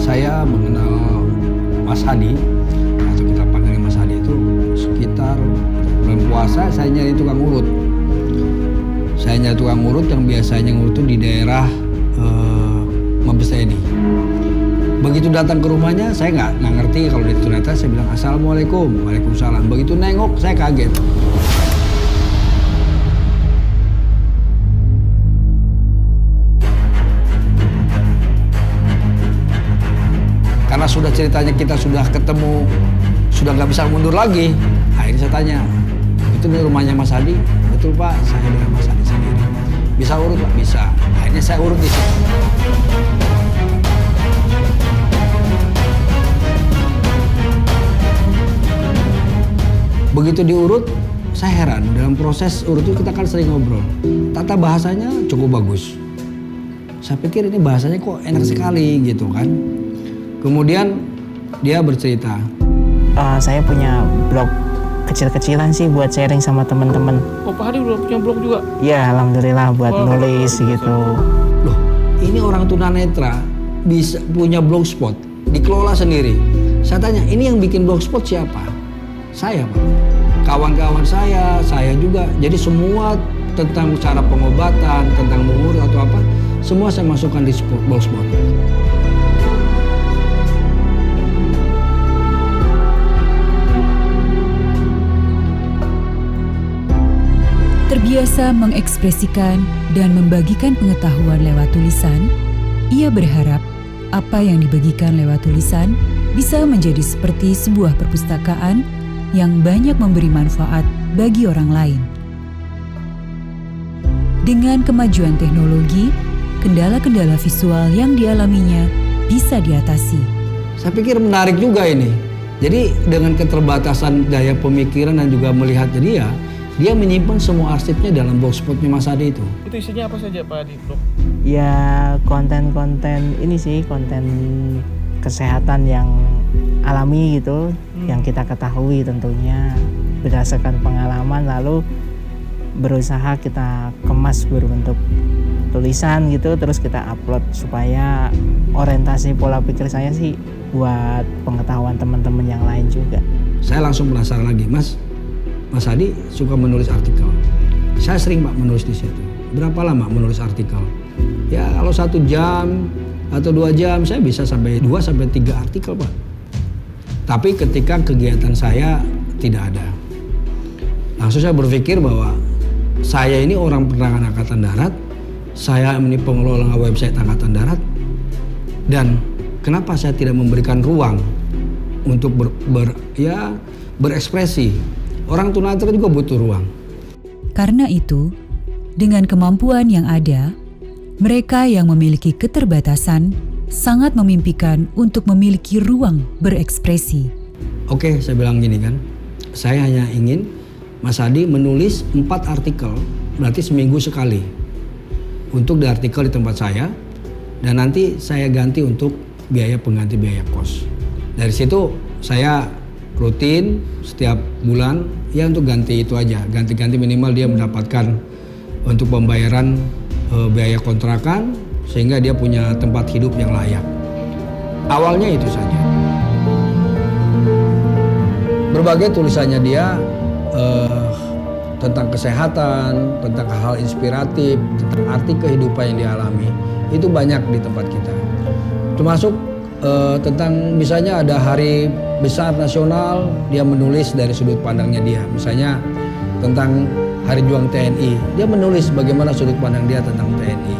Saya mengenal Mas Hadi, atau kita panggil Mas Hadi itu sekitar bulan puasa saya nyari tukang urut. Saya nyari tukang urut yang biasanya ngurut itu di daerah Mabes TNI. Begitu datang ke rumahnya, saya nggak ngerti kalau dia ternyata. Saya bilang Assalamualaikum, Waalaikumsalam. Begitu nengok, saya kaget. Karena sudah ceritanya kita sudah ketemu, sudah nggak bisa mundur lagi. Akhirnya saya tanya, itu nih rumahnya Mas Hadi? Betul Pak, saya dengan Mas Hadi sendiri. Bisa urut Pak? Bisa. Akhirnya saya urut di situ. Begitu diurut, saya heran. Dalam proses urut itu kita kan sering ngobrol. Tata bahasanya cukup bagus. Saya pikir ini bahasanya kok enak sekali gitu kan. Kemudian dia bercerita. Saya punya blog kecil-kecilan sih buat sharing sama teman-teman. Oh, Pak Hadi udah punya blog juga? Ya, alhamdulillah buat nulis gitu. Loh, ini orang tunanetra bisa punya blogspot, dikelola sendiri. Saya tanya, ini yang bikin blogspot siapa? Saya Pak. Kawan-kawan saya juga. Jadi semua tentang cara pengobatan, tentang mengurut atau apa, semua saya masukkan di blogspot. Terbiasa mengekspresikan dan membagikan pengetahuan lewat tulisan, ia berharap apa yang dibagikan lewat tulisan bisa menjadi seperti sebuah perpustakaan yang banyak memberi manfaat bagi orang lain. Dengan kemajuan teknologi, kendala-kendala visual yang dialaminya bisa diatasi. Saya pikir menarik juga ini. Jadi dengan keterbatasan daya pemikiran dan juga melihatnya dia menyimpan semua arsipnya dalam blogspotnya Mas Hadi itu. Itu isinya apa saja Pak Hadi blog? Ya konten-konten ini sih, konten kesehatan yang alami gitu, yang kita ketahui tentunya berdasarkan pengalaman, lalu berusaha kita kemas berbentuk tulisan gitu, terus kita upload supaya orientasi pola pikir saya sih buat pengetahuan teman-teman yang lain juga. Saya langsung penasaran lagi, Mas Hadi suka menulis artikel. Saya sering Pak menulis di situ. Berapa lama menulis artikel? Ya kalau 1 jam atau 2 jam saya bisa sampai 2-3 artikel Pak. Tapi ketika kegiatan saya tidak ada, langsung saya berpikir bahwa saya ini orang penerangan Angkatan Darat, saya ini pengelola website Angkatan Darat, dan kenapa saya tidak memberikan ruang untuk berekspresi? Orang tunanetra juga butuh ruang. Karena itu, dengan kemampuan yang ada, mereka yang memiliki keterbatasan sangat memimpikan untuk memiliki ruang berekspresi. Oke, saya bilang gini kan, saya hanya ingin Mas Hadi menulis 4 artikel, berarti seminggu sekali. Untuk di artikel di tempat saya, dan nanti saya ganti untuk pengganti biaya kos. Dari situ saya rutin setiap bulan ya untuk ganti itu aja, ganti-ganti minimal dia mendapatkan untuk pembayaran biaya kontrakan sehingga dia punya tempat hidup yang layak. Awalnya itu saja. Berbagai tulisannya dia tentang kesehatan, tentang hal inspiratif, tentang arti kehidupan yang dialami, itu banyak di tempat kita. Termasuk tentang misalnya ada hari besar nasional, dia menulis dari sudut pandangnya dia. Misalnya tentang Hari Juang TNI, dia menulis bagaimana sudut pandang dia tentang TNI.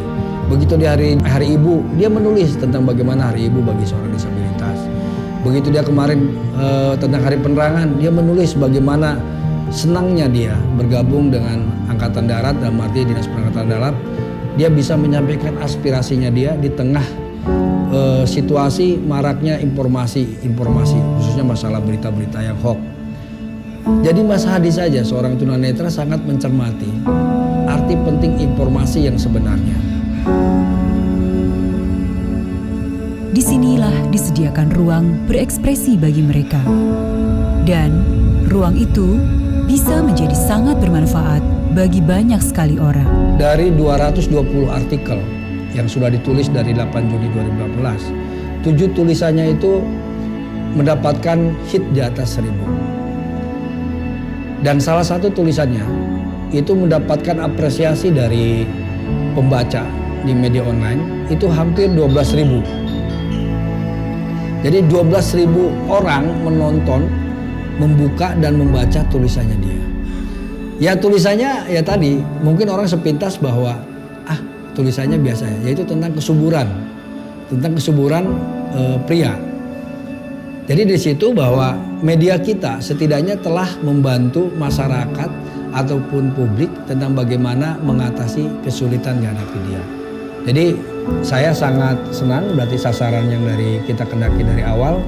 Begitu di hari Ibu, dia menulis tentang bagaimana Hari Ibu bagi seorang disabilitas. Begitu dia kemarin tentang Hari Penerangan, dia menulis bagaimana senangnya dia bergabung dengan Angkatan Darat, dalam arti Dinas Perangkatan Darat. Dia bisa menyampaikan aspirasinya dia di tengah situasi maraknya informasi khususnya masalah berita-berita yang hoax. Jadi Mas Hadi saja seorang tunanetra sangat mencermati arti penting informasi yang sebenarnya. Disinilah disediakan ruang berekspresi bagi mereka. Dan ruang itu bisa menjadi sangat bermanfaat bagi banyak sekali orang. Dari 220 artikel yang sudah ditulis dari 8 Juni 2018, 7 tulisannya itu mendapatkan hit di atas 1000. Dan salah satu tulisannya itu mendapatkan apresiasi dari pembaca di media online itu hampir 12.000. Jadi 12.000 orang menonton, membuka dan membaca tulisannya dia. Ya tulisannya ya tadi mungkin orang sepintas bahwa tulisannya biasa ya, yaitu tentang kesuburan pria. Jadi di situ bahwa media kita setidaknya telah membantu masyarakat ataupun publik tentang bagaimana mengatasi kesulitan yang dihadapi dia. Jadi saya sangat senang berarti sasaran yang dari kita kendaki dari awal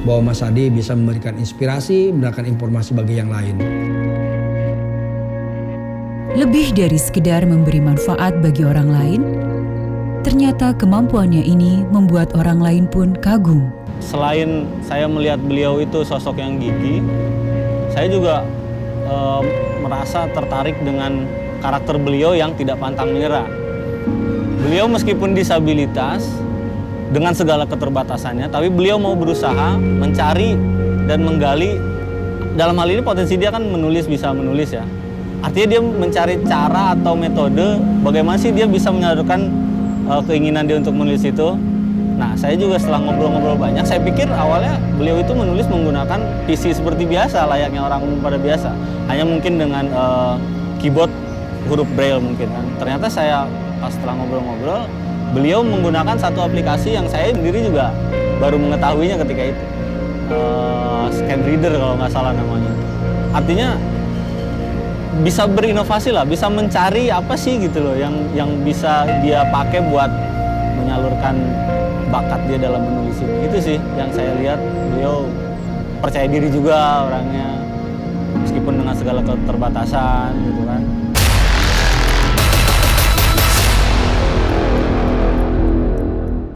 bahwa Mas Adi bisa memberikan inspirasi, memberikan informasi bagi yang lain. Lebih dari sekedar memberi manfaat bagi orang lain, ternyata kemampuannya ini membuat orang lain pun kagum. Selain saya melihat beliau itu sosok yang gigih, saya juga merasa tertarik dengan karakter beliau yang tidak pantang menyerah. Beliau meskipun disabilitas, dengan segala keterbatasannya, tapi beliau mau berusaha mencari dan menggali. Dalam hal ini potensi dia kan menulis, bisa menulis ya. Artinya dia mencari cara atau metode bagaimana sih dia bisa menyalurkan keinginan dia untuk menulis itu. Nah, saya juga setelah ngobrol-ngobrol banyak, saya pikir awalnya beliau itu menulis menggunakan PC seperti biasa, layaknya orang pada biasa. Hanya mungkin dengan keyboard huruf braille mungkin kan. Ternyata saya pas setelah ngobrol-ngobrol, beliau menggunakan satu aplikasi yang saya sendiri juga baru mengetahuinya ketika itu. Scan reader kalau nggak salah namanya. Artinya bisa berinovasi lah, bisa mencari apa sih gitu loh yang bisa dia pakai buat menyalurkan bakat dia dalam menulis ini. Itu sih yang saya lihat, beliau percaya diri juga orangnya meskipun dengan segala keterbatasan gitu kan.